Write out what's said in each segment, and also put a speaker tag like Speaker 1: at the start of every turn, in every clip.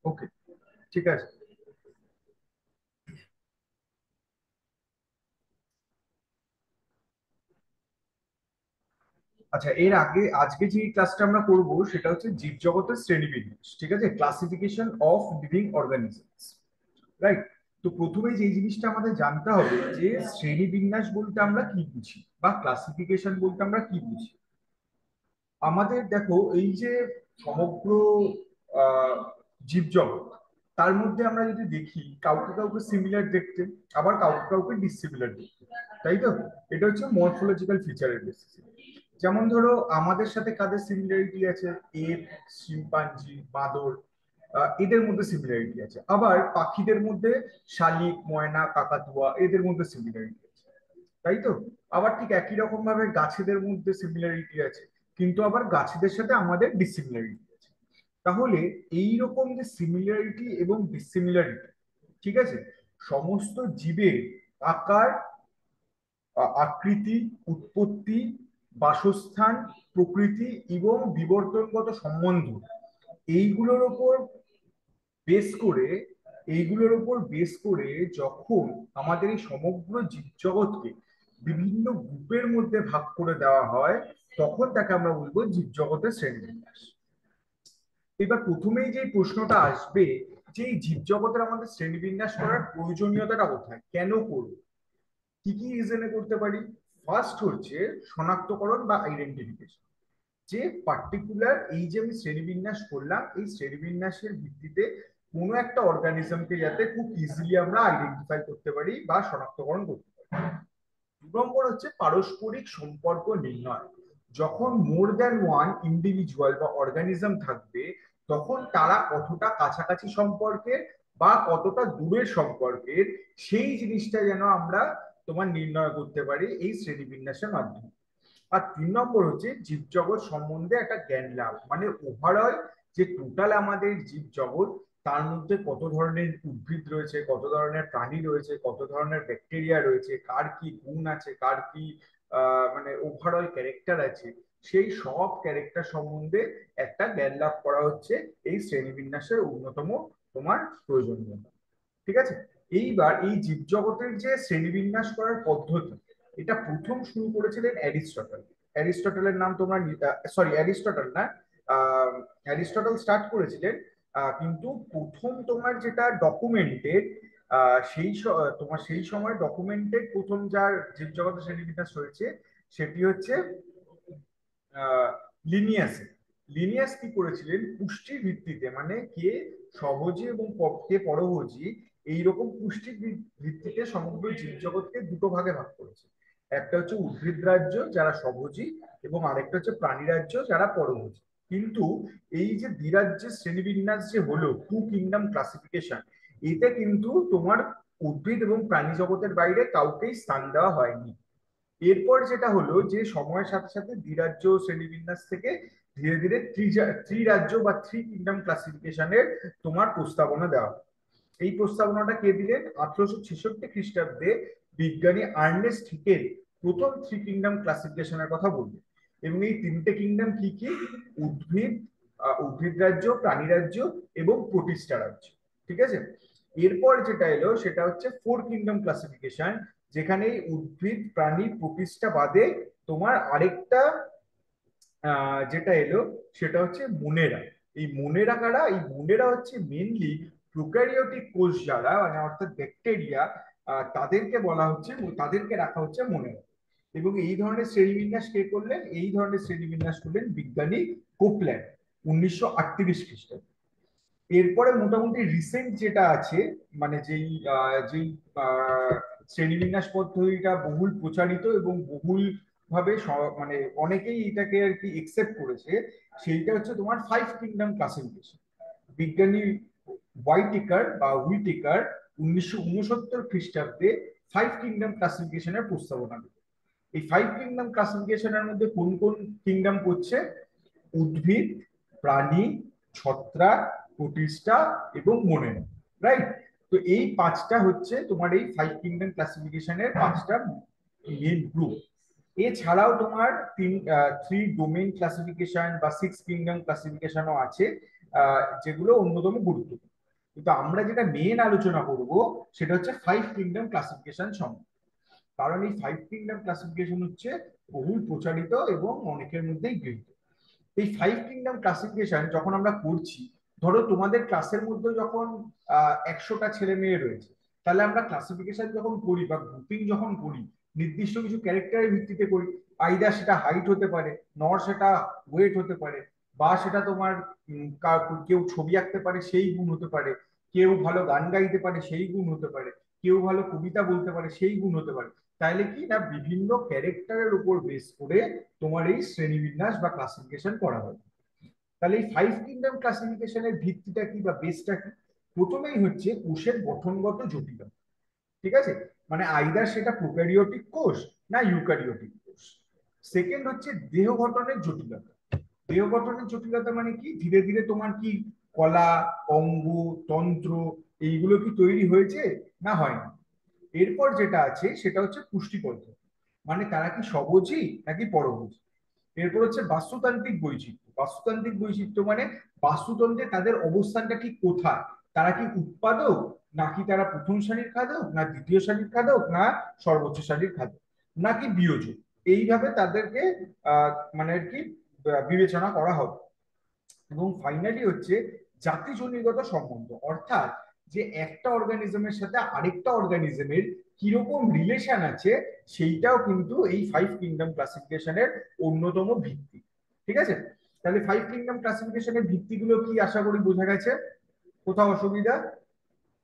Speaker 1: ওকে, ঠিক আছে। আচ্ছা, এর আগে আজকে যে ক্লাসটা আমরা করব সেটা হচ্ছে জীবজগতের শ্রেণীবিন্যাস, ঠিক আছে, classification of living organisms, right. তো প্রথমে যে জিনিসটা আমাদের জানতে হবে যে শ্রেণীবিন্যাস বলতে আমরা কি বুঝি বা ক্লাসিফিকেশন বলতে আমরা কি বুঝি। আমাদের দেখো এই যে সমগ্র আহ জীবজগৎ, তার মধ্যে আমরা যদি দেখি কাউকে কাউকে সিমিলার দেখতে, আবার কাউকে কাউকে ডিসিমিলার দেখতে, তাই তো। এটা হচ্ছে মরফোলজিক্যাল ফিচারের বেসিস। যেমন ধরো আমাদের সাথে কাদের সিমিলারিটি আছে, এর, শিম্পাঞ্জি, বাঁদর, এদের মধ্যে সিমিলারিটি আছে। আবার পাখিদের মধ্যে শালিক, ময়না, কাকাতুয়া, এদের মধ্যে সিমিলারিটি আছে, তাই তো। আবার ঠিক একই রকম ভাবে গাছেদের মধ্যে সিমিলারিটি আছে, কিন্তু আবার গাছেদের সাথে আমাদের ডিসিমিলারিটি আছে। তাহলে এই রকম যে সিমিলারিটি এবং ডিসিমিলারিটি, ঠিক আছে, সমস্ত জীবের আকার, আকৃতি, উৎপত্তি, বাসস্থান, প্রকৃতি এবং বিবর্তনগত সম্বন্ধ, এইগুলোর উপর বেস করে যখন আমাদের এই সমগ্র জীবজগৎকে বিভিন্ন গ্রুপের মধ্যে ভাগ করে দেওয়া হয়, তখন তাকে আমরা বলবো জীবজগতের শ্রেণীবিন্যাস। এবার প্রথমেই যে প্রশ্নটা আসবে যে এই জীবজগতের আমাদের শ্রেণীবিন্যাস করার প্রয়োজনীয়তাটা কোথায়, কেন করব, কি কি রিজনে করতে পারি। ফার্স্ট হচ্ছে শনাক্তকরণ বা আইডেন্টিফিকেশন, যে পার্টিকুলার এই যে আমি শ্রেণীবিন্যাস করলাম, এই শ্রেণীবিন্যাসের ভিত্তিতে কোনো একটা অর্গানিজমকে যাতে খুব ইজিলি আমরা আইডেন্টিফাই করতে পারি বা শনাক্তকরণ করতে পারি। 2 নম্বর হচ্ছে পারস্পরিক সম্পর্ক নির্ণয়। যখন মোর দ্যান ওয়ান ইন্ডিভিজুয়াল বা অর্গানিজম থাকবে, তখন তারা কতটা কাছাকাছি সম্পর্কের বা কতটা দূরের সম্পর্কের, সেই জিনিসটা যেন আমরা তোমার নির্ণয় করতে পারি এই শ্রেণীবিন্যাসের মাধ্যমে। আর 3 নম্বর হচ্ছে জীবজগৎ সম্বন্ধে একটা জ্ঞান লাভ, মানে ওভারঅল যে টোটাল আমাদের জীবজগৎ, তার মধ্যে কত ধরনের উদ্ভিদ রয়েছে, কত ধরনের প্রাণী রয়েছে, কত ধরনের ব্যাকটেরিয়া রয়েছে, কার কি গুণ আছে, কার কি মানে ওভারঅল ক্যারেক্টার আছে, সেই সব ক্যারেক্টার সম্বন্ধে একটা জ্ঞান লাভ করা হচ্ছে এই শ্রেণীবিন্যাসের অন্যতম তোমার প্রয়োজনীয়তা, ঠিক আছে। এইবার এই জীবজগতের যে শ্রেণীবিন্যাস করার পদ্ধতি, এটা প্রথম শুরু করেছিলেন অ্যারিস্টটল। অ্যারিস্টটলের নাম তোমরা, সরি অ্যারিস্টটল না, অ্যারিস্টটল স্টার্ট করেছিলেন, কিন্তু প্রথম তোমার যেটা ডকুমেন্টেড, তোমার সেই সময় ডকুমেন্টেড প্রথম যার জীবজগতের শ্রেণীবিন্যাস হয়েছে, সেটি হচ্ছে লিনিয়াসে। লিনিয়াস কি করেছিলেন, পুষ্টির ভিত্তিতে, মানে কে সহজী এবং কে পরভোজী, এইরকম পুষ্টির ভিত্তিতে সমগ্র জীবজগৎকে দুটো ভাগে ভাগ করেছে। একটা হচ্ছে উদ্ভিদ রাজ্য যারা সভোজী, এবং আরেকটা হচ্ছে প্রাণী রাজ্য যারা পরভোজী। কিন্তু এই যে দ্বিরাজ্যের শ্রেণীবিন্যাস যে হলো, টু কিংডম ক্লাসিফিকেশন, এতে কিন্তু তোমার উদ্ভিদ এবং প্রাণী জগতের বাইরে কাউকেই স্থান দেওয়া হয়নি। এরপর যেটা হলো যে সময়ের সাথে সাথে দ্বিরাজ্য শ্রেণীবিন্যাস থেকে ধীরে ধীরে ত্রিরাজ্য বা থ্রি কিংডম ক্লাসিফিকেশনের তোমার প্রস্তাবনা দেওয়া হয়। এই প্রস্তাবনাটা কে দিলেন, 1866 খ্রিস্টাব্দে বিজ্ঞানী আর্নেস্ট হিকেল প্রথম থ্রি কিংডম ক্লাসিফিকেশনের কথা বললেন। এবং এই তিনটে কিংডম কি কি, উদ্ভিদ, উদ্ভিদ রাজ্য, প্রাণী রাজ্য এবং প্রোটিস্টা রাজ্য, ঠিক আছে। এরপর যেটা এলো সেটা হচ্ছে ফোর কিংডম ক্লাসিফিকেশন, যেখানে উদ্ভিদ, প্রাণী, প্রোটিস্টা বাদে তোমার আরেকটা যেটা এলো সেটা হচ্ছে মোনেরা। এই মোনেরা কারা, এই মোনেরা হচ্ছে মেনলি প্রোক্যারিওটিক কোষ যারা, মানে অর্থাৎ ব্যাকটেরিয়া, তাদেরকে বলা হচ্ছে, তাদেরকে রাখা হচ্ছে মোনেরা। এবং এই ধরনের শ্রেণীবিন্যাস কে করলেন, এই ধরনের শ্রেণীবিন্যাস করলেন বিজ্ঞানী কোপল্যান্ড 1938 খ্রিস্টাব্দে। এরপরে মোটামুটি রিসেন্ট যেটা আছে, মানে যেই শ্রেণীবিন্যাস পদ্ধতিটা বহুল প্রচারিত এবং বহুল ভাবে মানে অনেকেই এটাকে আর কি একসেপ্ট করেছে, সেইটা হচ্ছে তোমার ফাইভ কিংডম ক্লাসিফিকেশন। বিজ্ঞানী হুইটেকার 1969 খ্রিস্টাব্দে ফাইভ কিংডম ক্লাসিফিকেশনের প্রস্তাবনা দেন। এই ফাইভ কিংডম ক্লাসিফিকেশনের মধ্যে কোন কোন কিংডম করছে, উদ্ভিদ, প্রাণী, ছত্রাক, প্রোটিস্টা এবং মোনেরা, রাইট। তো এই পাঁচটা হচ্ছে তোমার এই ফাইভ কিংডম ক্লাসিফিকেশনের পাঁচটা মেন গ্রুপ। এছাড়াও তোমার থ্রি ডোমেইন ক্লাসিফিকেশন বা সিক্স কিংডম ক্লাসিফিকেশনও আছে, যেগুলো অন্যতম গুরুত্বপূর্ণ। কিন্তু আমরা যেটা মেন আলোচনা করব সেটা হচ্ছে ফাইভ কিংডম ক্লাসিফিকেশন সম্বন্ধে। কারণ এই ফাইভ কিংডম ক্লাসিফিকেশন হচ্ছে বহুল প্রচারিত এবং অনেকের মধ্যেই গৃহীত। এই ফাইভ কিংডম ক্লাসিফিকেশন যখন আমরা করছি, ধরো তোমাদের ক্লাসের মধ্যে যখন 100টা ছেলে মেয়ে রয়েছে, তাহলে আমরা ক্লাসিফিকেশন যখন করি বা গ্রুপিং যখন করি, নির্দিষ্ট কিছু ক্যারেক্টারের ভিত্তিতে করি। আইদার সেটা হাইট হতে পারে, নর সেটা ওয়েট হতে পারে, বা সেটা তোমার কেউ ছবি আঁকতে পারে সেই গুণ হতে পারে, কেউ ভালো গান গাইতে পারে সেই গুণ হতে পারে, কেউ ভালো কবিতা বলতে পারে সেই গুণ হতে পারে। তাইলে কি না, বিভিন্ন ক্যারেক্টারের উপর বেস করে তোমার এই শ্রেণীবিন্যাস বা ক্লাসিফিকেশন করা হয়। তাহলে এই ফাইভ কিংডম ক্লাসিফিকেশনের ভিত্তিটা কি বা বেসটা কি? প্রথমেই হচ্ছে কোষের গঠনগত জটিলতা। ঠিক আছে, মানে আইদার সেটা প্রোক্যারিওটিক কোষ না ইউক্যারিওটিক কোষ। সেকেন্ড হচ্ছে দেহ গঠনের জটিলতা। দেহ গঠনের জটিলতা মানে কি, ধীরে ধীরে তোমার কি কলা, অঙ্গ, তন্ত্র এইগুলো কি তৈরি হয়েছে না হয়নি। এরপর যেটা আছে সেটা হচ্ছে পুষ্টি পদ্ধতি, মানে তারা কি স্বভোজী নাকি পরভোজী। এরপর হচ্ছে বাস্তুতান্ত্রিক বৈচিত্র্য। বাস্তুতান্ত্রিক বৈচিত্র্য মানে বাস্তুতন্ত্রে তাদের অবস্থানটা ঠিক কোথায়, তারা কি উৎপাদক নাকি তারা প্রথম সারির খাদক না দ্বিতীয় সারির খাদক না সর্বোচ্চ সারির খাদক নাকি বিয়োজক। এইভাবে তাদেরকে মানে আর কি বিবেচনা করা হবে। এবং ফাইনালি হচ্ছে জাতিজনিগত সম্বন্ধ, অর্থাৎ যে একটা অর্গানিজমের সাথে আরেকটা অর্গানিজমের কিরকম রিলেশন আছে, সেইটাও কিন্তু এই ফাইভ কিংডম ক্লাসিফিকেশনের অন্যতম ভিত্তি। ঠিক আছে, তাহলে ফাইভ কিংডম ক্লাসিফিকেশনের ভিত্তিগুলো কি আশা করি বোঝা গেছে। কোথাও অসুবিধা?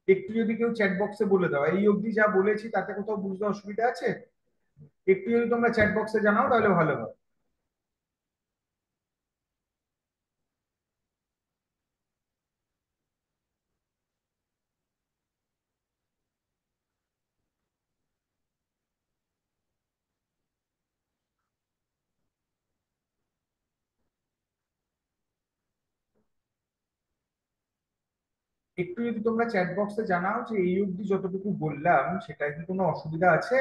Speaker 1: একটু যদি কেউ চ্যাট বক্সে বলে দাও, এই অবধি যা বলেছি তাতে কোথাও বুঝতে অসুবিধা আছে? একটু যদি তোমরা চ্যাট বক্সে জানাও তাহলে ভালো হয়। একটু যদি তোমরা চ্যাট বক্সে জানাও যে এই অবধি যতটুকু বললাম সেটায় কি কোনো অসুবিধা আছে।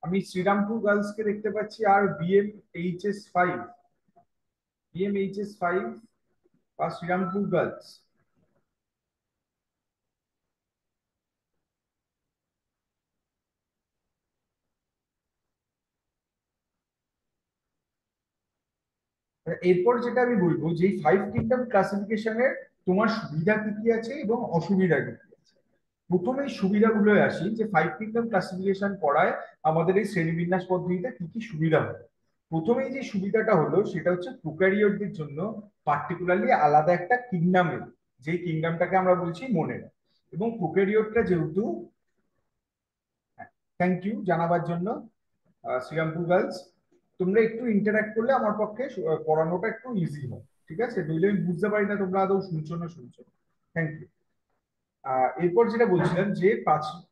Speaker 1: আমি শ্রীরামপুর গার্লস কে দেখতে পাচ্ছি, আর BM HS5, BM HS5 বা শ্রীরামপুর গার্লস। এরপর যেটা আমি বলবো যে ফাইভ কিংডম ক্লাসিফিকেশনের তোমার সুবিধা কি কি আছে এবং অসুবিধা কি কি আছে। প্রথমেই সুবিধাগুলো আসি, যে ফাইভ কিংডম ক্লাসিফিকেশন করায় আমাদের এই শ্রেণীবিন্যাস পদ্ধতিতে কি কি সুবিধা হয়। প্রথমেই যে সুবিধাটা হলো সেটা হচ্ছে প্রোক্যারিওটদের জন্য পার্টিকুলারলি আলাদা একটা কিংডমের, যে কিংডমটাকে আমরা বলছি মনেরা। এবং প্রোক্যারিওটটা যেহেতু, থ্যাংক ইউ জানাবার জন্য শ্রীরামপুর গার্লস। তোমরা একটু ইন্টারাক্ট করলে আমার পক্ষে পড়ানোটা একটু ইজি হয়। ঠিক আছে, নইলে আমি বুঝতে পারি না তোমরা আদৌ শুনছো না শুনছো। Thank you. এরপর যেটা বলছিলাম যে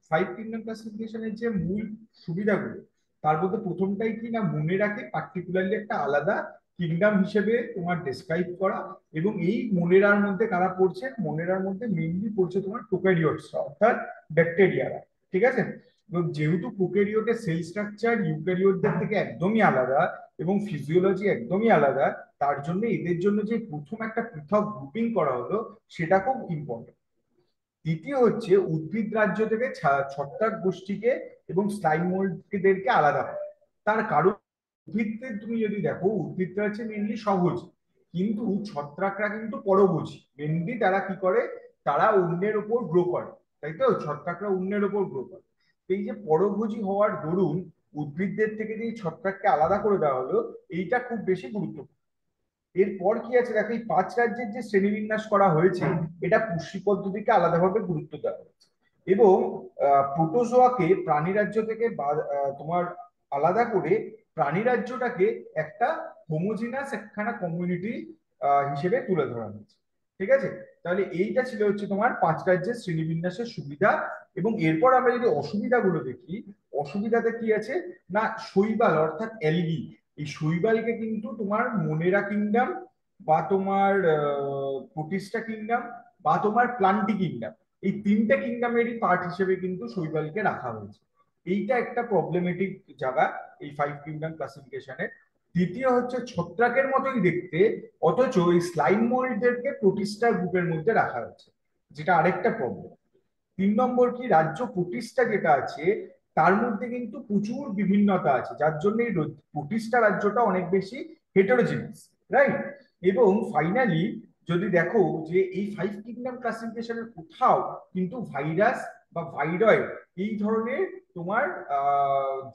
Speaker 1: ফাইভ কিংডম ক্লাসিফিকেশনের যে মূল সুবিধাগুলো, তার মধ্যে প্রথমটাই কি না, মনে রাখে পার্টিকুলারলি একটা আলাদা কিংডম হিসেবে তোমার ডেসক্রাইব করা। এবং এই মনেরার মধ্যে কারা পড়ছে, মনেরার মধ্যে মেইনলি পড়ছে তোমার প্রোক্যারিওটস অর্থাৎ ব্যাকটেরিয়ারা। ঠিক আছে, এবং যেহেতু প্রোক্যারিওটের সেল স্ট্রাকচার ইউক্যারিওটদের থেকে একদমই আলাদা এবং ফিজিওলজি একদমই আলাদা, তার জন্য এদের জন্য যে প্রথম একটা পৃথক গ্রুপিং করা হলো সেটা খুব ইম্পর্টেন্ট। দ্বিতীয় হচ্ছে উদ্ভিদ রাজ্য থেকে ছত্রাক গোষ্ঠীকে এবং স্লাইম মোল্ডদেরকে আলাদা হয়। তার কারণ, উদ্ভিদদের তুমি যদি দেখো, উদ্ভিদরা হচ্ছে মেনলি সহজী, কিন্তু ছত্রাকরা কিন্তু পরভোজী। মেনলি তারা কি করে, তারা অন্যের ওপর গ্রো করে, তাই তো, ছত্রাকরা অন্যের ওপর গ্রো করে। এই যে পরভোজী হওয়ার দরুন উদ্ভিদদের থেকে যে ছত্রাককে আলাদা করে দেওয়া হলো, এইটা খুব বেশি গুরুত্বপূর্ণ। এরপর কি আছে দেখো, এই পাঁচ রাজ্যের যে শ্রেণীবিন্যাস করা হয়েছে, এটা পুষ্টি পদ্ধতিকে আলাদাভাবে গুরুত্ব দেওয়া হয়েছে। এবং প্রোটোজোয়াকে প্রাণী রাজ্য থেকে তোমার আলাদা করে প্রাণী রাজ্যটাকে একটা হোমোজিনাস একখানা কমিউনিটি হিসেবে তুলে ধরা হয়েছে। ঠিক আছে, তাহলে এইটা ছিল হচ্ছে তোমার পাঁচ রাজ্যের শ্রেণীবিন্যাসের সুবিধা। এবং এরপর আমরা যদি অসুবিধাগুলো দেখি, অসুবিধাতে কি আছে না, শৈবাল অর্থাৎ অ্যালগি, এই শৈবালকে কিন্তু তোমার মনেরা কিংডম বা তোমার প্রোটিস্টা কিংডম বা তোমার প্লান্টি কিংডম, এই তিনটে কিংডমেরই পার্ট হিসেবে কিন্তু শৈবালকে রাখা হয়েছে। এইটা একটা প্রবলেমেটিক জায়গা এই 5 কিংডম ক্লাসিফিকেশনের। দ্বিতীয় হচ্ছে ছত্রাকের মতোই দেখতে, অথচ এই স্লাইম মোল্ডদেরকে প্রোটিস্টা গ্রুপের মধ্যে রাখা হয়েছে, যেটা আরেকটা প্রবলেম। 3 নম্বর কি, রাজ্য প্রোটিস্টা যেটা আছে তার মধ্যে কিন্তু প্রচুর বিভিন্নতা আছে, যার জন্য এই প্রোটিস্টা রাজ্যটা অনেক বেশি হেটারোজিনিয়াস, রাইট? এবং ফাইনালি যদি দেখো যে এই 5 কিংডম ক্লাসিফিকেশনের কোথাও কিন্তু ভাইরাস বা ভাইরয়েড এই ধরনের তোমার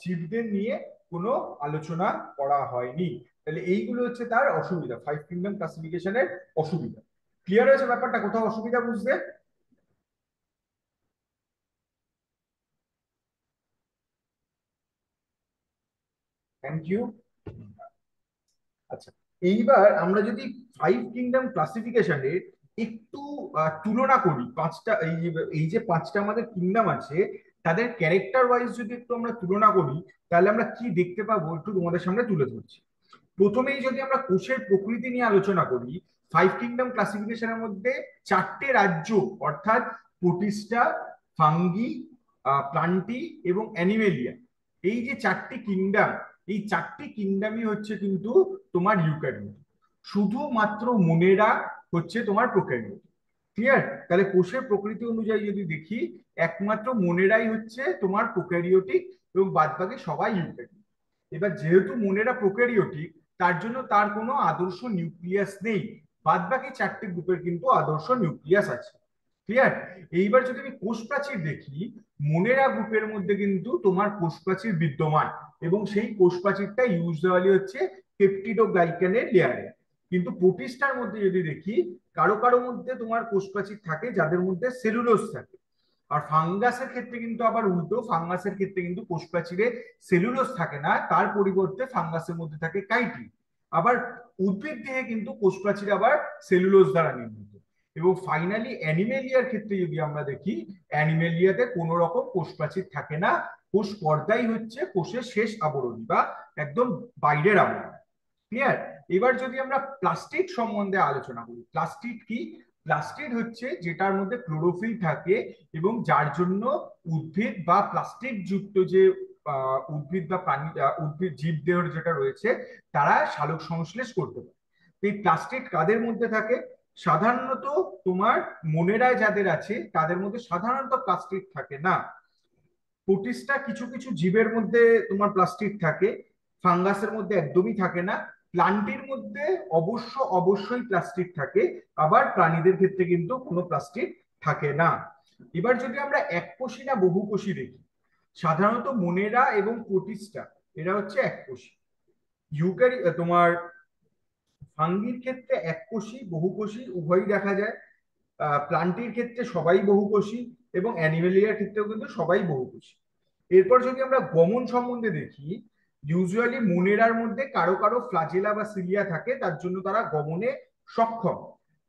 Speaker 1: জীবদের নিয়ে কোনো আলোচনা করা হয়নি। তাহলে এইগুলো হচ্ছে তার অসুবিধা, 5 কিংডম ক্লাসিফিকেশনের অসুবিধা। ক্লিয়ার হয়েছে ব্যাপারটা? কোথাও অসুবিধা বুঝতে? Thank you. আচ্ছা, এইবার আমরা যদি 5 কিংডম ক্লাসিফিকেশনের একটু তুলনা করি, পাঁচটা এই যে পাঁচটা আমাদের কিংডম আছে তাদের ক্যারেক্টার ওয়াইজ যদি একটু আমরা তুলনা করি, তাহলে আমরা কি দেখতে পাবো একটু তোমাদের সামনে তুলে ধরছি। প্রথমেই যদি আমরা কোষের প্রকৃতি নিয়ে আলোচনা করি, 5 কিংডম ক্লাসিফিকেশনের মধ্যে 4টে রাজ্য, অর্থাৎ প্রোটিস্টা, ফাঙ্গি, প্লান্টি এবং অ্যানিমেলিয়া, এই যে 4টি কিংডম, এই 4টি কিংডমই হচ্ছে কিন্তু তোমার ইউক্যারিওট। শুধুমাত্র মোনেরা হচ্ছে তোমার প্রোক্যারিওট। ক্লিয়ার? তাহলে কোষের প্রকৃতি অনুযায়ী যদি দেখি, একমাত্র মোনেরাই হচ্ছে তোমার প্রোক্যারিওটিক এবং বাদবাকি সবাই ইউক্যারিওট। এবার যেহেতু মোনেরা প্রোক্যারিওটিক, তার জন্য তার কোনো আদর্শ নিউক্লিয়াস নেই। বাদবাকি 4টে গ্রুপের কিন্তু আদর্শ নিউক্লিয়াস আছে। ক্লিয়ার? এইবার যদি আমি কোষ প্রাচীর দেখি, মোনেরা গ্রুপের মধ্যে কিন্তু তোমার কোষ প্রাচীর বিদ্যমান, এবং সেই কোষ প্রাচীরটা ইউজুয়ালি হচ্ছে পেপটিডোগ্লাইকানের লেয়ারে। কিন্তু প্রোটিস্টার মধ্যে যদি দেখি, কারো কারো মধ্যে তোমার কোষ প্রাচীর থাকে যাদের মধ্যে সেলুলোজ থাকে। আর ফাঙ্গাসের ক্ষেত্রে কিন্তু আবার উল্টো, ফাঙ্গাসের ক্ষেত্রে কিন্তু কোষ প্রাচীরে সেলুলোজ থাকে না, তার পরিবর্তে ফাঙ্গাসের মধ্যে থাকে কাইটিন। আবার উদ্ভিদ দেহে কিন্তু কোষ প্রাচীর আবার সেলুলোজ দ্বারা নির্মিত। এবং ফাইনালি অ্যানিমেলিয়ার ক্ষেত্রে যদি আমরা দেখি, অ্যানিমেলিয়াতে কোনো রকম কোষ প্রাচীর থাকে না, কোষ পর্দাই হচ্ছে কোষের শেষ আবরণী বা একদম বাইরের আবরণ। ক্লিয়ার? এবার যদি আমরা প্লাস্টিড সম্বন্ধে আলোচনা করি, প্লাস্টিড কি? প্লাস্টিড হচ্ছে যেটার মধ্যে ক্লোরোফিল থাকে, এবং যার জন্য উদ্ভিদ বা প্লাস্টিক যুক্ত যে উদ্ভিদ বা প্রাণী, উদ্ভিদ জীবদেহ যেটা রয়েছে, তারা সালোক সংশ্লেষ করতে পারে। এই প্লাস্টিড কাদের মধ্যে থাকে? সাধারণত তোমার মোনেরায় যাদের আছে তাদের মধ্যে সাধারণত প্লাস্টিড থাকে না। প্রোটিস্টা কিছু কিছু জীবের মধ্যে তোমার প্লাস্টিড থাকে, ফাঙ্গাসের মধ্যে একদমই থাকে না। প্লান্টের মধ্যে অবশ্যই প্লাস্টিড থাকে, আবার প্রাণীদের ক্ষেত্রে কিন্তু কোনো প্লাস্টিড থাকে না। এবার যদি আমরা এককোষী না বহুকোষী দেখি, সাধারণত মোনেরা এবং প্রোটিস্টা এরা হচ্ছে এককোষী। তোমার ফাঙ্গির ক্ষেত্রে এককোষী বহুকোষী উভয়ই দেখা যায়। প্লান্টের ক্ষেত্রে সবাই বহুকোষী, এবং অ্যানিমেলিয়ার ক্ষেত্রেও কিন্তু সবাই বহুকোষী। এরপর যদি আমরা গমন সম্বন্ধে দেখি, ইউজুয়ালি মোনেরার মধ্যে কারো কারো ফ্লাজেলা বা সিলিয়া থাকে, তার জন্য তারা গমনে সক্ষম।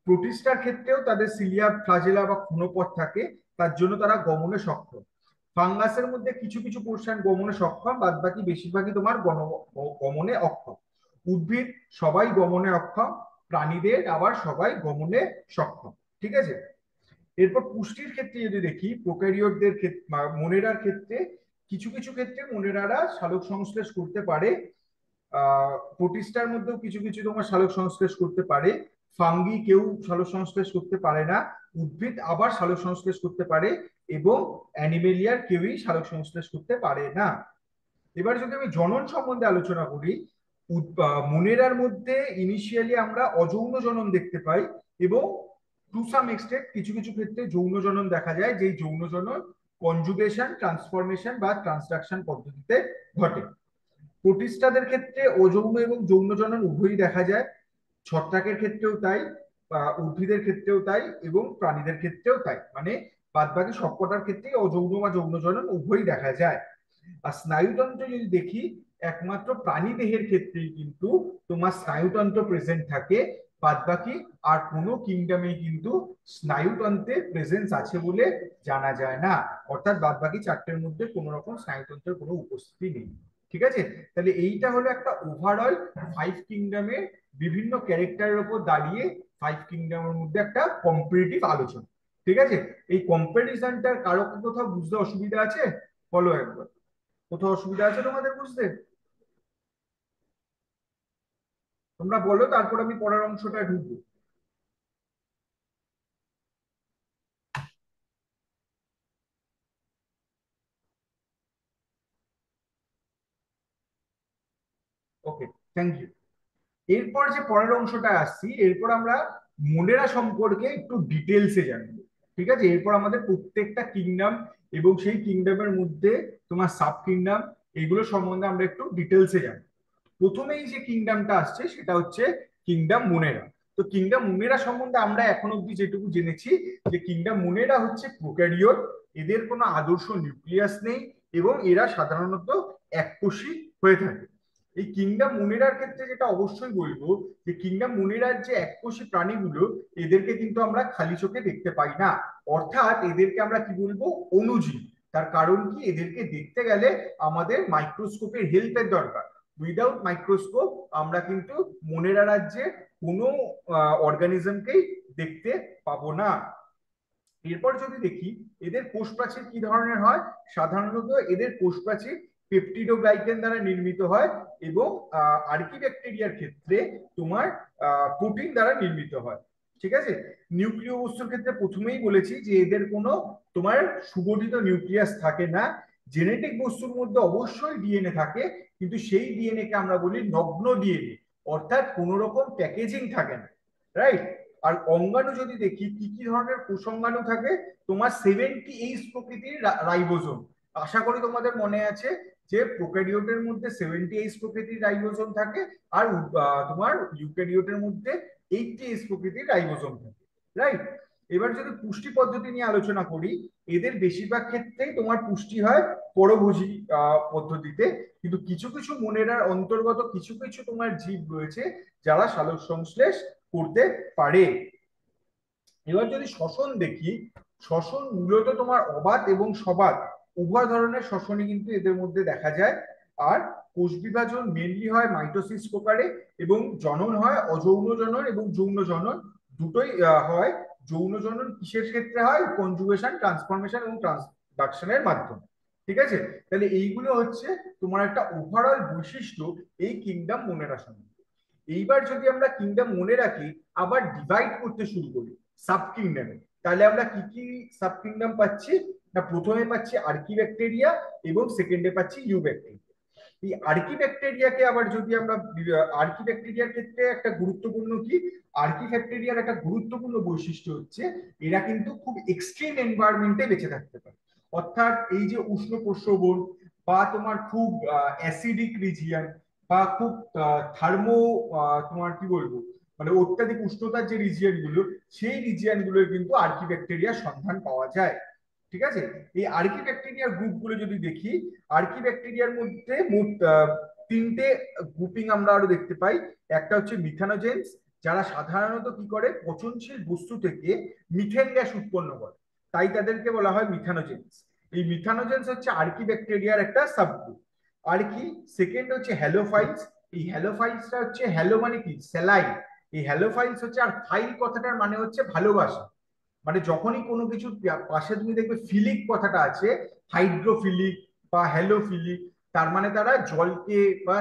Speaker 1: প্রোটিস্টার ক্ষেত্রেও তাদের সিলিয়া, ফ্লাজেলা বা ক্ষণপথ থাকে, তার জন্য তারা গমনে সক্ষম। ফাঙ্গাসের মধ্যে কিছু কিছু পোর্শন গমনে সক্ষম, বাদ বাকি বেশিরভাগই তোমার গমনে অক্ষম। উদ্ভিদ সবাই গমনে অক্ষম, প্রাণীদের আবার সবাই গমনে সক্ষম। ঠিক আছে? এরপর পুষ্টির ক্ষেত্রে যদি দেখি, প্রোক্যারিওটদের ক্ষেত্রে, মোনেরার ক্ষেত্রে কিছু কিছু ক্ষেত্রে মোনেরারা সালোক সংশ্লেষ করতে পারে। প্রোটিস্টার মধ্যেও কিছু কিছু তোমার সালোক সংশ্লেষ করতে পারে। ফাঙ্গি কেউ সালোক সংশ্লেষ করতে পারে না, উদ্ভিদ আবার সালোক সংশ্লেষ করতে পারে, এবং অ্যানিমেলিয়ার কেউই সালোক সংশ্লেষ করতে পারে না। এবার যদি আমি জনন সম্বন্ধে আলোচনা করি, মোনেরার মধ্যে ইনিশিয়ালি আমরা অযৌন জনন দেখতে পাই, এবং টু সাম এক্সটেন্ট কিছু কিছু ক্ষেত্রে যৌন জনন দেখা যায়, যেই যৌন জনন কনজুগেশন, ট্রান্সফরমেশন বা ট্রান্সডাকশন পদ্ধতিতে ঘটে। প্রোটিস্টাদের ক্ষেত্রে অযৌন এবং যৌন জনন উভয়ই দেখা যায়। ছত্রাকের ক্ষেত্রেও তাই, উদ্ভিদের ক্ষেত্রেও তাই, এবং প্রাণীদের ক্ষেত্রেও তাই, মানে বাদবাকি সবকটার ক্ষেত্রেই অযৌন বা যৌন জনন উভয়ই দেখা যায়। আর স্নায়ুতন্ত্র যদি দেখি, একমাত্র প্রাণী দেহের ক্ষেত্রেই কিন্তু তোমার স্নায়ুতন্ত্র প্রেজেন্ট থাকে, বাদবাকি আর কোনো কিংডমে কিন্তু স্নায়ুতন্ত্রের প্রেজেন্স আছে বলে জানা যায় না। অর্থাৎ বাদবাকি 4টের মধ্যে কোনো রকম স্নায়ুতন্ত্রের কোনো উপস্থিতি নেই। ঠিক আছে? তাহলে এইটা হলো একটা ওভারঅল 5 কিংডমের বিভিন্ন ক্যারেক্টারের উপর দাঁড়িয়ে 5 কিংডমের মধ্যে একটা কম্পারেটিভ আলোচনা। ঠিক আছে? এই কম্পারিজনটার কারো কোথাও বুঝতে অসুবিধা আছে? বলো একবার। কোথাও অসুবিধা আছে তোমাদের বুঝতে? তোমরা বলো, তারপর আমি পরের অংশটা ঢুকবো। ওকে, থ্যাংক ইউ। এরপর যে পরের অংশটা আসছি, এরপর আমরা মোনেরা সম্পর্কে একটু ডিটেলসে জানবো। ঠিক আছে, এরপর আমাদের প্রত্যেকটা কিংডম এবং সেই কিংডমের মধ্যে তোমার সাব কিংডম, এগুলো সম্বন্ধে আমরা একটু ডিটেলসে জানবো। প্রথমেই যে কিংডমটা আসছে সেটা হচ্ছে কিংডম মুনেরা। তো কিংডম মুনেরা সম্বন্ধে আমরা এখন অব্দি যেটুকু জেনেছি, যে কিংডম মুনেরা হচ্ছে প্রোক্যারিওট, এদের কোনো আদর্শ নিউক্লিয়াস নেই এবং এরা সাধারণত এককোষী হয়ে থাকে। এই কিংডম মুনেরার ক্ষেত্রে যেটা অবশ্যই বলবো, যে কিংডম মুনেরার যে এককোষী প্রাণীগুলো, এদেরকে কিন্তু আমরা খালি চোখে দেখতে পাই না। অর্থাৎ এদেরকে আমরা কি বলবো, অণুজীব। তার কারণ কি, এদেরকে দেখতে গেলে আমাদের মাইক্রোস্কোপের হেল্পের দরকার। উইদাউট মাইক্রোস্কোপ আমরা কিন্তু মনেরা রাজ্যে কোনো অর্গানিজমকেই দেখতে পাবো না। এরপর যদি দেখি এদের কোষ প্রাচীর কি ধরনের হয়, সাধারণত এদের কোষ প্রাচীর পেপটিডোগ্লাইকেন দ্বারা নির্মিত হয় এবং আর্কিব্যাকটেরিয়ার ক্ষেত্রে তোমার প্রোটিন দ্বারা নির্মিত হয়। ঠিক আছে, নিউক্লিয় বস্তুর ক্ষেত্রে প্রথমেই বলেছি যে এদের কোনো তোমার সুগঠিত নিউক্লিয়াস থাকে না। জেনেটিক বস্তুর মধ্যে অবশ্যই ডিএনএ থাকে, কিন্তু সেই ডিএনএ কে আমরা বলি নগ্ন ডিএনএ, অর্থাৎ কোনো রকম প্যাকেজিং থাকে না। রাইট। আর অঙ্গাণু যদি দেখি, কি কি ধরনের কোষাঙ্গাণু থাকে, তোমার 78 প্রকৃতির রাইবোজোম। আশা করি তোমাদের মনে আছে যে প্রোক্যারিওটের মধ্যে 78 প্রকৃতির রাইবোজোম থাকে, আর তোমার ইউক্যারিওটের মধ্যে 80 প্রকৃতির রাইবোজোম থাকে। রাইট। এবার যদি পুষ্টি পদ্ধতি নিয়ে আলোচনা করি, এদের বেশিরভাগ ক্ষেত্রেই তোমার পুষ্টি হয় পরভোজী পদ্ধতিতে, কিন্তু কিছু কিছু মনেরার অন্তর্গত কিছু কিছু তোমার জীব রয়েছে যারা সালোক সংশ্লেষ করতে পারে। এবার যদি শ্বসন দেখি, শ্বসন মূলত তোমার অবাত এবং সবাত উভয় ধরনের শ্বসনই কিন্তু এদের মধ্যে দেখা যায়। আর কোষ বিভাজন মেনলি হয় মাইটোসিস প্রকারে, এবং জনন হয় অযৌন জনন এবং যৌন জনন, দুটোই হয়। যৌন জনন কিসের ক্ষেত্রে হয়, কনজুগেশন, ট্রান্সফরমেশন এবং ট্রান্সডাকশনের মাধ্যমে। ঠিক আছে, তাহলে এইগুলো হচ্ছে তোমার একটা ওভারঅল বৈশিষ্ট্য এই কিংডম মনে রাখা। এইবার যদি আমরা কিংডম মনে রাখি, আবার ডিভাইড করতে শুরু করি সাব কিংডমে, তাহলে আমরা কি কি সাব কিংডম পাচ্ছি না, প্রথমে পাচ্ছি আর্কিব্যাকটেরিয়া এবং সেকেন্ডে পাচ্ছি ইউব্যাকটেরিয়া। এই আর্কিব্যাকটেরিয়াকে আবার যদি আমরা, আর্কিব্যাকটেরিয়ার ক্ষেত্রে একটা গুরুত্বপূর্ণ কি, আর্কিব্যাকটেরিয়ার একটা গুরুত্বপূর্ণ বৈশিষ্ট্য হচ্ছে এরা কিন্তু খুব এক্সট্রিম এনভায়রনমেন্টে বেঁচে থাকতে পারে। অর্থাৎ এই যে উষ্ণ প্রস্রবণ বা তোমার খুব অ্যাসিডিক রিজিয়ন বা খুব থার্মো, তোমার কি বলবো, মানে অত্যাধিক উষ্ণতার যে রিজিয়ন গুলো, সেই রিজিয়ন গুলোর কিন্তু আর্কিব্যাকটেরিয়ার সন্ধান পাওয়া যায়। ঠিক আছে, এই আর্কিব্যাকটেরিয়ার গ্রুপ গুলো যদি দেখি, আর্কিব্যাকটেরিয়ার মধ্যে মোট তিনটে গ্রুপিং আমরা আরো দেখতে পাই। একটা হচ্ছে মিথানোজেন্স, যারা সাধারণত কি করে, পচনশীল বস্তু থেকে মিথেন গ্যাস উৎপন্ন করে, তাই তাদেরকে বলা হয় মিথানোজেন্স। এই মিথানোজেন্স হচ্ছে আর্কিব্যাকটেরিয়ার একটা সাবগ্রুপ। আর কি, সেকেন্ড হচ্ছে হ্যালোফাইলস। এই হ্যালোফাইলসটা হচ্ছে, হ্যালো মানে কি, স্যালাইন। এই হ্যালোফাইলস হচ্ছে, আর ফাইল কথাটার মানে হচ্ছে ভালোবাসা। মানে যখনই কোনো কিছুর পাশে তুমি দেখবে ফিলিক কথাটা আছে, হাইড্রোফিলিক বা হ্যালোফিলিক, তার মানে তারা জলকে বা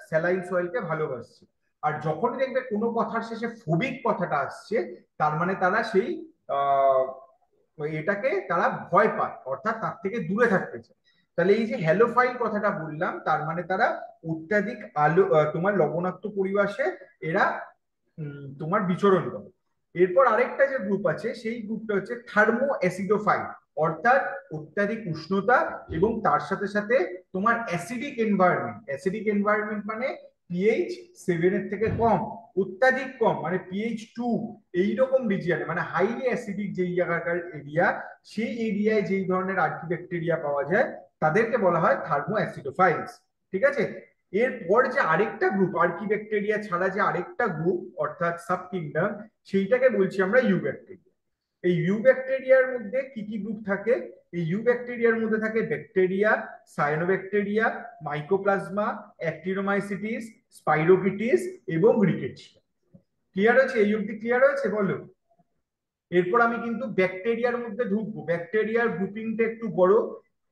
Speaker 1: স্যালাইন সয়েলকে ভালোবাসছে। আর যখনই দেখবে কোনো কথার শেষে ফোবিক কথাটা আসছে, তার মানে তারা সেই আহ এটাকে তারা ভয় পায়, অর্থাৎ তার থেকে দূরে থাকতে চায়। তাহলে এই যে হ্যালোফাইল কথাটা বললাম, তার মানে তারা অত্যাধিক আলো, তোমার লবণাক্ত পরিবেশে এরা তোমার বিচরণ করে। এরপর আরেকটা যে গ্রুপ আছে, সেই গ্রুপটা হচ্ছে থার্মো অ্যাসিডোফাইল, অর্থাৎ অত্যাধিক উষ্ণতা এবং তার সাথে সাথে তোমার অ্যাসিডিক এনভায়রনমেন্ট। অ্যাসিডিক এনভায়রনমেন্ট মানে পিএইচ 7 থেকে কম, অত্যাধিক কম মানে পিএইচ 2, এইরকম রিজিয়নে, মানে হাইলি অ্যাসিডিক যেই জায়গাকার এরিয়া, সেই এরিয়ায় যেই ধরনের আর্কিব্যাকটেরিয়া পাওয়া যায়, তাদেরকে বলা হয় থার্মো অ্যাসিডোফাইলস। ঠিক আছে, এরপর যে আরেকটা গ্রুপ, আর্কিব্যাকটেরিয়া ছাড়া যে আরেকটা গ্রুপ অর্থাৎ সাব কিংডম, সেইটাকে বলছি আমরা ইউব্যাকটেরিয়া। এই ইউব্যাকটেরিয়ার মধ্যে কি কি গ্রুপ থাকে, এই ইউব্যাকটেরিয়ার মধ্যে থাকে ব্যাকটেরিয়া, সায়ানোব্যাকটেরিয়া, মাইকোপ্লাজমা, অ্যাক্টিনোমাইসিটিস, স্পাইরোকিটিস এবং রিকেটসিয়া। ক্লিয়ার হয়েছে? এই অবধি ক্লিয়ার হয়েছে বলো? এরপর আমি কিন্তু ব্যাকটেরিয়ার মধ্যে ঢুকবো। ব্যাকটেরিয়ার গ্রুপিংটা একটু বড়।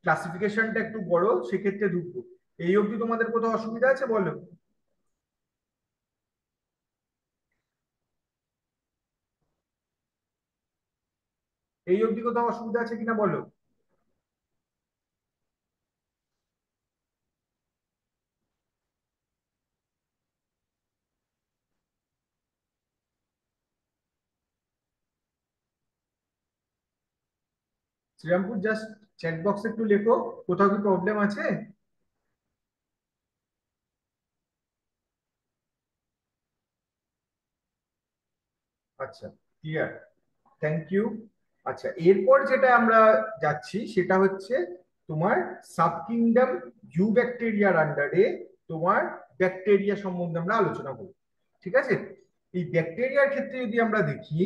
Speaker 1: ক্লাসিফিকেশনটা একটু বড়, সেক্ষেত্রে ঢুকবো। এই অবধি তোমাদের কোথাও অসুবিধা আছে বলো? এই অবধি কোথাও অসুবিধা আছে কিনা বলো? শ্রীরামপুর, জাস্ট চ্যাট বক্সে একটু লেখো কোথাও কি প্রবলেম আছে। আচ্ছা, ক্লিয়ার, থ্যাংক ইউ। আচ্ছা, এরপর যেটা আমরা যাচ্ছি সেটা হচ্ছে তোমার সাব কিংডম ইউ ব্যাকটেরিয়ার আন্ডারে তোমার ব্যাকটেরিয়া সম্বন্ধে আমরা আলোচনা করব। ঠিক আছে? এই ব্যাকটেরিয়ার ক্ষেত্রে যদি আমরা দেখি,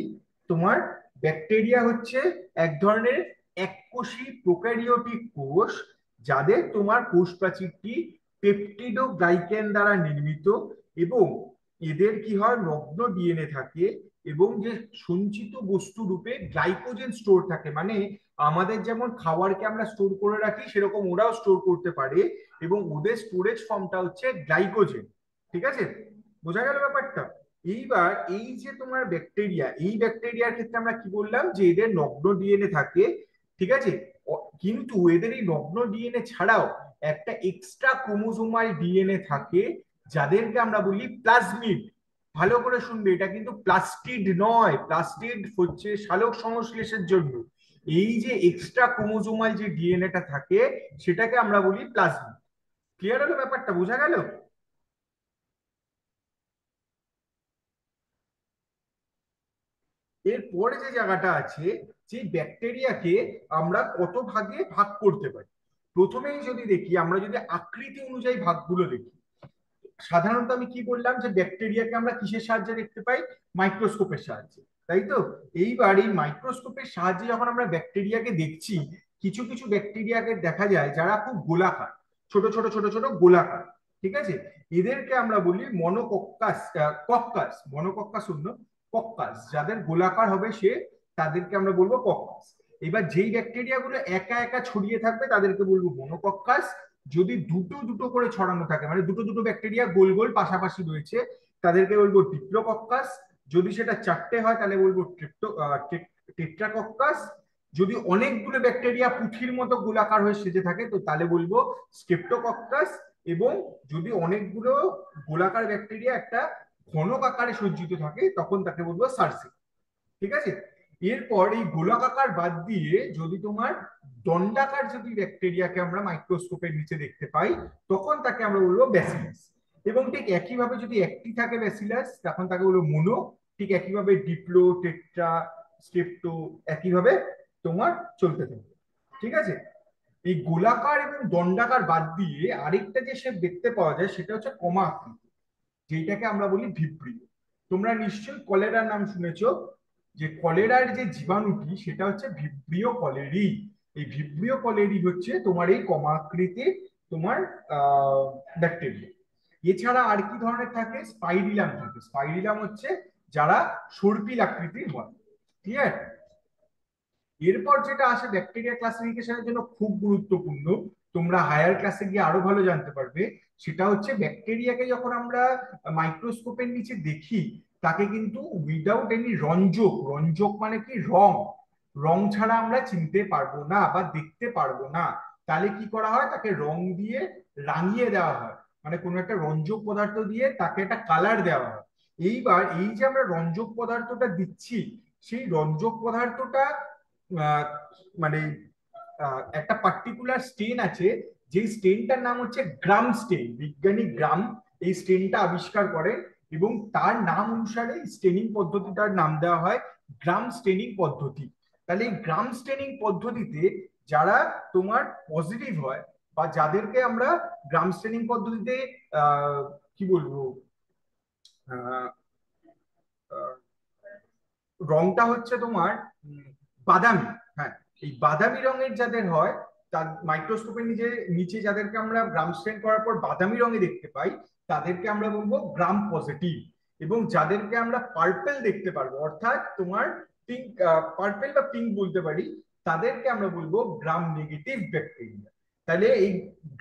Speaker 1: তোমার ব্যাকটেরিয়া হচ্ছে এক ধরনের এককোষী প্রোক্যারিওটিক কোষ, যাদের তোমার কোষ প্রাচীরটি পেপটিডোগ্লাইকেন দ্বারা নির্মিত, এবং এদের কি হয়, নগ্ন ডিএনএ থাকে, এবং যে সঞ্চিত বস্তু রূপে গ্লাইকোজেন স্টোর থাকে, মানে আমাদের যেমন খাবারকে আমরা স্টোর করে রাখি সেরকম ওরাও স্টোর করতে পারে, এবং ওদের স্টোরেজ ফর্মটা হচ্ছে গ্লাইকোজেন। ঠিক আছে? বোঝা গেল ব্যাপারটা? এইবার এই যে তোমার ব্যাকটেরিয়া, এই ব্যাকটেরিয়ার ক্ষেত্রে আমরা কি বললাম, যে এদের নগ্ন ডিএনএ থাকে। ঠিক আছে? কিন্তু এদের এই নগ্ন ডিএনএ ছাড়াও একটা এক্সট্রা ক্রোমোজোমাল ডিএনএ থাকে, যাদেরকে আমরা বলি প্লাজমিড। ভালো করে শুনবে, এটা কিন্তু প্লাস্টিড নয়, প্লাস্টিড হচ্ছে সালোক সংশ্লেষের জন্য। এই যে এক্সট্রা ক্রোমোজোমাল যে ডিএনএটা থাকে, সেটাকে আমরা বলি প্লাজমিড। ক্লিয়ার হলো ব্যাপারটা? বোঝা গেল? এরপরে যে জায়গাটা আছে, যে ব্যাকটেরিয়াকে আমরা কত ভাগে ভাগ করতে পারি। প্রথমেই যদি দেখি, আমরা যদি আকৃতি অনুযায়ী ভাগগুলো দেখি, সাধারণত আমি কি বললাম, যে ব্যাকটেরিয়াকে আমরা কিসের সাহায্যে দেখতে পাই? মাইক্রোস্কোপের সাহায্যে, তাই তো? এইবার এই মাইক্রোস্কোপের সাহায্যে যখন আমরা ব্যাকটেরিয়াকে দেখছি, কিছু কিছু ব্যাকটেরিয়াকে দেখা যায় যারা খুব গোলাকার, ছোট ছোট ছোট ছোট গোলাকার। ঠিক আছে? এদেরকে আমরা বলি মনোকক্কাস, কক্কাস, মনোকক্কাস শূন্য, কক্কাস। যাদের গোলাকার হবে সে, তাদেরকে আমরা বলবো কক্কাস। এবার যেই ব্যাকটেরিয়া গুলো একা একা ছড়িয়ে থাকবে তাদেরকে বলবো মনোকক্কাস। যদি দুটো দুটো করে ছড়ানো থাকে, মানে দুটো দুটো ব্যাকটেরিয়া গোল গোল পাশাপাশি রয়েছে, তাদেরকে বলবো ডিপ্লোকক্কাস। যদি সেটা চারটে হয় তাহলে বলবো টেট্রাকক্কাস। যদি অনেকগুলো ব্যাকটেরিয়া পুঁথির মতো গোলাকার হয়ে সেজে থাকে তো তাহলে বলবো স্ট্রেপ্টোকক্কাস। এবং যদি অনেকগুলো গোলাকার ব্যাকটেরিয়া একটা ঘনক আকারে সজ্জিত থাকে তখন তাকে বলবো সার্সি। ঠিক আছে? এরপর এই গোলাকার বাদ দিয়ে যদি তোমার দণ্ডাকার যদি ব্যাকটেরিয়াকে আমরা মাইক্রোস্কোপের নিচে দেখতে পাই, তখন তাকে আমরা বলবো ব্যাসিলাস। এবং ঠিক একইভাবে যদি একটি থাকে ব্যাসিলাস, তখন তাকে বলবো মোনো। ঠিক একইভাবে ডিপ্লো, টেট্রা, স্টেপ্টো, একইভাবে তোমার চলতে থাকবে। ঠিক আছে? এই গোলাকার এবং দণ্ডাকার বাদ দিয়ে আরেকটা যে শেপ দেখতে পাওয়া যায় সেটা হচ্ছে কমা আকৃতি, যেটাকে আমরা বলি ভিব্রিও। তোমরা নিশ্চয়ই কলেরার নাম শুনেছো। যে কলেরার যে জীবাণুটি সেটা হচ্ছে ভিব্রিও কলেরি। এই ভিব্রিও কলেরি হচ্ছে তোমার এই কমাকৃতির তোমার ব্যাকটেরিয়া। এছাড়া আর কি ধরনের থাকে? স্পাইরিলাম থাকে। স্পাইরিলাম হচ্ছে যারা সর্পিল আকৃতির হয়। ঠিক আছে? এরপর যেটা আসে ব্যাকটেরিয়া ক্লাসিফিকেশনের জন্য খুব গুরুত্বপূর্ণ, তোমরা হায়ার ক্লাসে গিয়ে আরো ভালো জানতে পারবে, সেটা হচ্ছে ব্যাকটেরিয়াকে যখন আমরা মাইক্রোস্কোপের নিচে দেখি, তাকে কিন্তু উইদাউট এনি রঞ্জক, রঞ্জক মানে কি রং, রং ছাড়া আমরা চিনতে পারবো না বা দেখতে পারবো না। তাহলে কি করা হয়, তাকে রং দিয়ে রাঙিয়ে দেওয়া হয়, মানে কোনো একটা রঞ্জক পদার্থ দিয়ে তাকে একটা কালার দেওয়া হয়। এইবার এই যে আমরা রঞ্জক পদার্থটা দিচ্ছি, সেই রঞ্জক পদার্থটা আহ, মানে একটা পার্টিকুলার স্টেন আছে, যে স্টেনটার নাম হচ্ছে গ্রাম স্টেন। বিজ্ঞানী গ্রাম এই স্টেনটা আবিষ্কার করে, এবং তার নাম অনুসারে স্টেনিং পদ্ধতিটার নাম দেওয়া হয় গ্রাম স্টেনিং পদ্ধতি। তাহলে এই গ্রাম স্টেনিং পদ্ধতিতে যারা তোমার পজিটিভ হয়, বা যাদেরকে আমরা গ্রাম স্টেনিং পদ্ধতিতে আহ কি বলবো, আহ রংটা হচ্ছে তোমার বাদামি। হ্যাঁ, এই বাদামি রঙের যাদের হয়, তার মাইক্রোস্কোপের নিচে নিচে যাদেরকে আমরা গ্রাম স্টেন করার পর বাদামি রঙে দেখতে পাই, তাদেরকে আমরা বলবো গ্রাম পজিটিভ। এবং যাদেরকে আমরা পার্পেল দেখতে পারবো, অর্থাৎ তোমার পিঙ্ক, পার্পেল বা পিঙ্ক বলতে পারি, তাদেরকে আমরা বলবো গ্রাম নেগেটিভ ব্যাকটেরিয়া। তাহলে এই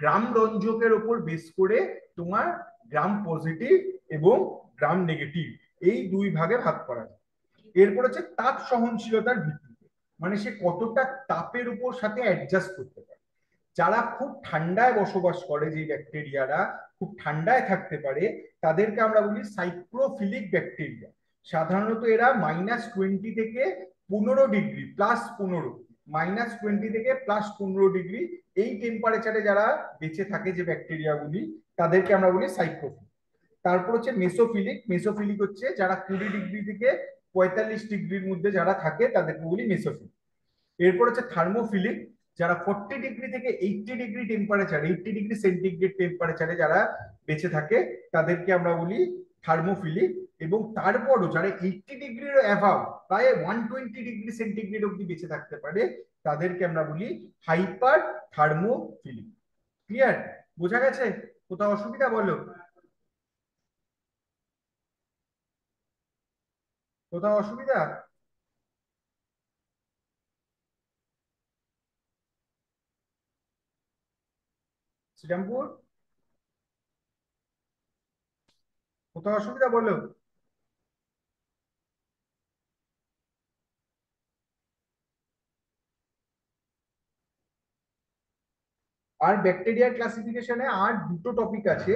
Speaker 1: গ্রাম রঞ্জকের উপর বেস করে তোমার গ্রাম পজিটিভ এবং গ্রাম নেগেটিভ এই দুই ভাগে ভাগ করা যায়। এরপর হচ্ছে তাপ সহনশীলতার ভিত্তিতে, মানে সে কতটা তাপের উপর সাথে অ্যাডজাস্ট করতে পারে। যারা খুব ঠান্ডায় বসবাস করে, যে ব্যাকটেরিয়ারা খুব ঠান্ডায় থাকতে পারে, তাদেরকে আমরা বলি সাইক্রোফিলিক ব্যাকটেরিয়া। সাধারণত এরা -20 থেকে 15 ডিগ্রি, +15, -20 থেকে +15 ডিগ্রি এই টেম্পারেচারে যারা বেঁচে থাকে, যে ব্যাকটেরিয়াগুলি, তাদেরকে আমরা বলি সাইক্রোফিলিক। তারপর হচ্ছে মেসোফিলিক। মেসোফিলিক হচ্ছে যারা 20 ডিগ্রি থেকে 45 ডিগ্রির মধ্যে যারা থাকে, তাদেরকে বলি মেসোফিলিক। এরপর হচ্ছে থার্মোফিলিক, যারা 40 ডিগ্রি থেকে 80 ডিগ্রি টেম্পারেচার, 80 ডিগ্রি সেন্টিগ্রেড টেম্পারেচারে যারা বেঁচে থাকে, তাদেরকে আমরা বলি থার্মোফিলিক। এবং তারপরও যারা 80 ডিগ্রির অ্যাভাব, প্রায় 120 ডিগ্রি সেন্টিগ্রেড অব্দি বেঁচে থাকতে পারে, তাদেরকে আমরা বলি হাইপার থার্মোফিলিক। ক্লিয়ার? বোঝা গেছে? কোথাও অসুবিধা বলো? কোথাও অসুবিধা? শ্রীরামপুর, কোথাও অসুবিধা বলো? আর ব্যাকটেরিয়ার ক্লাসিফিকেশনে আর দুটো টপিক আছে।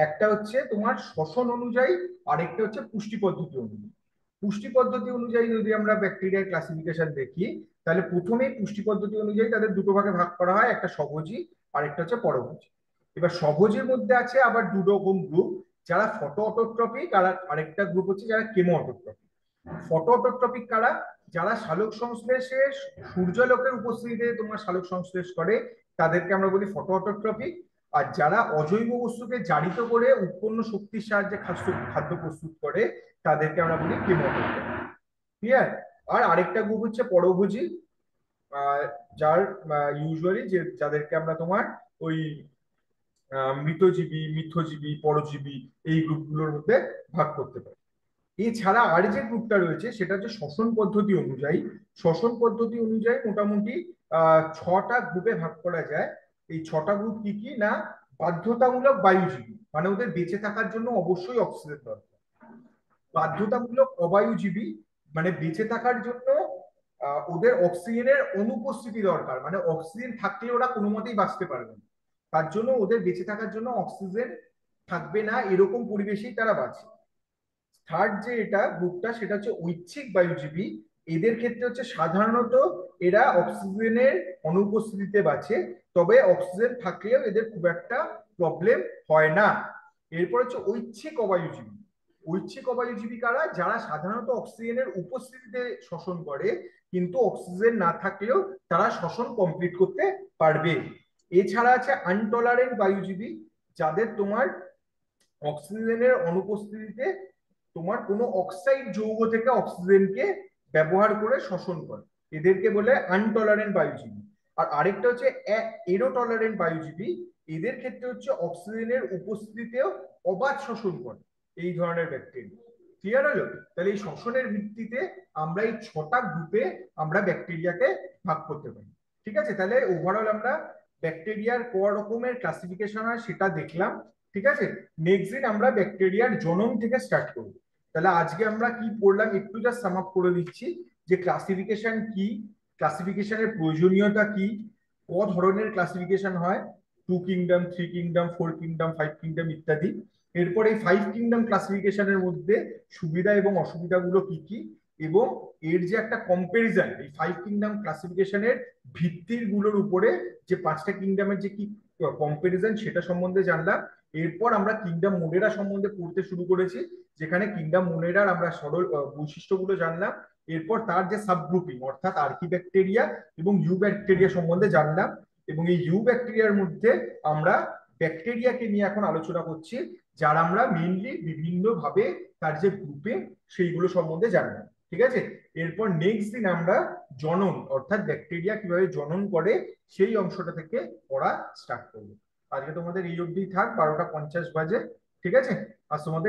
Speaker 1: একটা হচ্ছে তোমার শ্বসন অনুযায়ী, আর একটা হচ্ছে পুষ্টি পদ্ধতি অনুযায়ী। পুষ্টি পদ্ধতি অনুযায়ী যদি আমরা ব্যাকটেরিয়ার ক্লাসিফিকেশন দেখি, তাহলে প্রথমেই পুষ্টি পদ্ধতি অনুযায়ী তাদের দুটো ভাগে ভাগ করা হয়, একটা স্বভোজী আর একটা হচ্ছে পরভোজী। এবার স্বভোজীর মধ্যে আছে আবার দু রকম গ্রুপ, যারা ফটো অটোট্রপিক, আর আরেকটা গ্রুপ হচ্ছে যারা কেমো অটোট্রপিক। ফটো অটোট্রপিক কারা? যারা সালোক সংশ্লেষে, সূর্যালোকের উপস্থিতিতে তোমার সালোক সংশ্লেষ করে, তাদেরকে আমরা বলি ফটো অটোট্রপিক। আর যারা অজৈব বস্তুকে জারিত করে উৎপন্ন শক্তির সাহায্যে খাদ্য খাদ্য প্রস্তুত করে, তাদেরকে আমরা বলি কেমো অটোট্রপিক। ক্লিয়ার? আর আরেকটা গ্রুপ হচ্ছে পরভোজী, যার ইউজুয়ালি যে যাদেরকে আমরা তোমার ওই মৃতজীবী, মিথ্যজীবী, পরজীবী এই গ্রুপগুলোর মধ্যে ভাগ করতে পারি। এছাড়া আর যে গ্রুপটা রয়েছে সেটা হচ্ছে শ্বসন পদ্ধতি অনুযায়ী। শ্বসন পদ্ধতি অনুযায়ী মোটামুটি 6টা গ্রুপে ভাগ করা যায়। এই 6টা গ্রুপ কি কি না? বাধ্যতামূলক বায়ুজীবী, মানে ওদের বেঁচে থাকার জন্য অবশ্যই অক্সিজেন দরকার। বাধ্যতামূলক অবায়ুজীবী, মানে বেঁচে থাকার জন্য ওদের অক্সিজেনের অনুপস্থিতি দরকার, মানে অক্সিজেন থাকলে ওরা কোনো মতেই বাঁচতে পারবে না। তার জন্য ওদের বেঁচে থাকার জন্য অক্সিজেন থাকবে না, এরকম পরিবেশেই তারা বাঁচে। থার্ড যে এটা গ্রুপটা, সেটা হচ্ছে ঐচ্ছিক বায়ুজীবী। এদের ক্ষেত্রে হচ্ছে সাধারণত এরা অক্সিজেনের অনুপস্থিতিতে বাঁচে, তবে অক্সিজেন থাকলেও এদের খুব একটা প্রবলেম হয় না। এরপর হচ্ছে ঐচ্ছিক অবায়ুজীবী। ঐচ্ছিক অবায়ুজীবী কারা? যারা সাধারণত অক্সিজেনের উপস্থিতিতে শ্বসন করে, কিন্তু অক্সিজেন না থাকলেও তারা শ্বসন কমপ্লিট করতে পারবে। এছাড়া আছে আনটলারেন্ট বায়ুজীবী, যাদের তোমার অক্সিজেনের অনুপস্থিতিতে তোমার কোনো অক্সাইড যৌগ থেকে অক্সিজেনকে ব্যবহার করে শোষণ করে, এদেরকে বলে আনটলারেন্ট বায়ুজীবী। আর আরেকটা হচ্ছে এরোটলারেন্ট বায়ুজীবী। এদের ক্ষেত্রে হচ্ছে অক্সিজেনের উপস্থিতিতেও অবাধ শোষণ করে এই ধরনের ব্যাকটেরিয়া। ক্লিয়ার হলো? তাহলে এই শ্বসনের ভিত্তিতে আমরা এই 6টা গ্রুপে আমরা ব্যাকটেরিয়াকে ভাগ করতে পারি। ঠিক আছে? তাহলে ওভারঅল আমরা ব্যাকটেরিয়ার ক রকমের ক্লাসিফিকেশন হয় সেটা দেখলাম। ঠিক আছে? নেক্সট দিন আমরা ব্যাকটেরিয়ার জনন থেকে স্টার্ট করব। তাহলে আজকে আমরা কি পড়লাম একটু জাস্ট সাম আপ করে দিচ্ছি, যে ক্লাসিফিকেশন কি, ক্লাসিফিকেশনের প্রয়োজনীয়তা কি, ক ধরনের ক্লাসিফিকেশন হয়, 2 কিংডম, 3 কিংডম, 4 কিংডম, 5 কিংডম ইত্যাদি। এরপর এই 5 কিংডম ক্লাসিফিকেশনের মধ্যে সুবিধা এবং অসুবিধাগুলো কি কি, এবং এর যে একটা কম্পারিজন, এই 5 কিংডম ক্লাসিফিকেশনের ভিত্তির গুলোর উপরে যে 5টা কিংডমের যে কি কম্পারিজন, সেটা সম্বন্ধে জানলাম। এরপর আমরা কিংডম মোনেরা সম্বন্ধে পড়তে শুরু করেছি, যেখানে কিংডম মোনেরার আমরা সরল বৈশিষ্ট্যগুলো জানলাম। এরপর তার যে সাবগ্রুপিং, অর্থাৎ আর্কিব্যাকটেরিয়া এবং ইউ ব্যাকটেরিয়া সম্বন্ধে জানলাম। এবং এই ইউ ব্যাকটেরিয়ার মধ্যে আমরা ব্যাকটেরিয়াকে নিয়ে এখন আলোচনা করছি, যার আমরা মেইনলি বিভিন্ন ভাবে তার যে গ্রুপিং সেইগুলো সম্বন্ধে জানলাম। ঠিক আছে? এরপর নেক্সট দিন আমরা জনন, অর্থাৎ ব্যাকটেরিয়া কিভাবে জনন করে সেই অংশটা থেকে পড়া স্টার্ট করবো। আজকে তোমাদের এই অবধি থাক, 12টা 50 বাজে। ঠিক আছে? আর তোমাদের